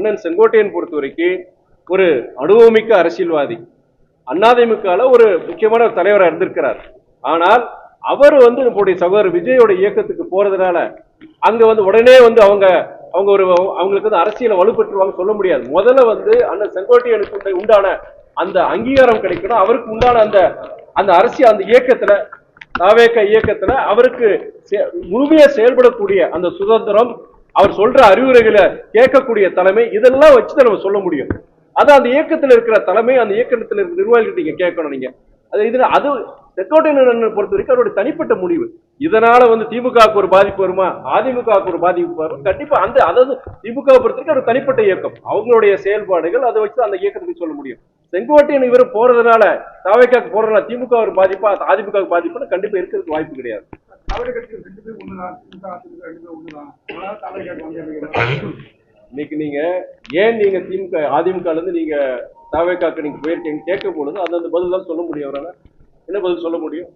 அண்ணன் செங்கோட்டையன் பொறுத்த வரைக்கும் ஒரு அனுபவமிக்க அரசியல்வாதி. அதிமுகல ஒரு முக்கியமான தலைவராக இருந்திருக்கிறார். ஆனால் அவர் நம்முடைய சகோதரர் விஜயோட இயக்கத்துக்கு போறதுனால அங்க உடனே அவங்க அவங்க ஒரு அவங்களுக்கு அரசியலை வலுப்பெற்றுவாங்க சொல்ல முடியாது. முதல்ல அண்ணன் செங்கோட்டையனுக்கு உண்டான அந்த அங்கீகாரம் கிடைக்கணும். அவருக்கு உண்டான அந்த அந்த அரசியல் அந்த இயக்கத்துல தாவேக இயக்கத்துல அவருக்கு முழுமையா செயல்படக்கூடிய அந்த சுதந்திரம், அவர் சொல்ற அறிவுரைகளை கேட்கக்கூடிய தலைமை, இதெல்லாம் வச்சுதான் நம்ம சொல்ல முடியும். அதான் அந்த இயக்கத்தில் இருக்கிற தலைமை, அந்த இயக்கத்தில் இருக்கிற நிர்வாகிகள் நீங்க கேட்கணும். நீங்க அது செங்கோட்டையன் பொறுத்த வரைக்கும் அவருடைய தனிப்பட்ட முடிவு. இதனால திமுகவுக்கு ஒரு பாதிப்பு வருமா, அதிமுகவுக்கு ஒரு பாதிப்பு வரும் கண்டிப்பா. அதாவது திமுக பொறுத்த வரைக்கும் ஒரு தனிப்பட்ட இயக்கம், அவங்களுடைய செயல்பாடுகள் அதை வச்சு அந்த இயக்கத்துக்கு சொல்ல முடியும். செங்கோட்டையன் இவர் போறதுனால தாவேக்காக்கு போறதுனால திமுக ஒரு பாதிப்பா அதிமுக பாதிப்புன்னு கண்டிப்பா இருக்கிறதுக்கு வாய்ப்பு கிடையாது. இன்னைக்கு நீங்க ஏன் நீங்க திமுக அதிமுக இருந்து நீங்க தாவேக்காக்கு நீங்க போயிருக்கீங்க கேட்க பொழுது அந்தந்த பதில் தான் சொல்ல முடியும். அவரால் என்ன பதில் சொல்ல முடியும்?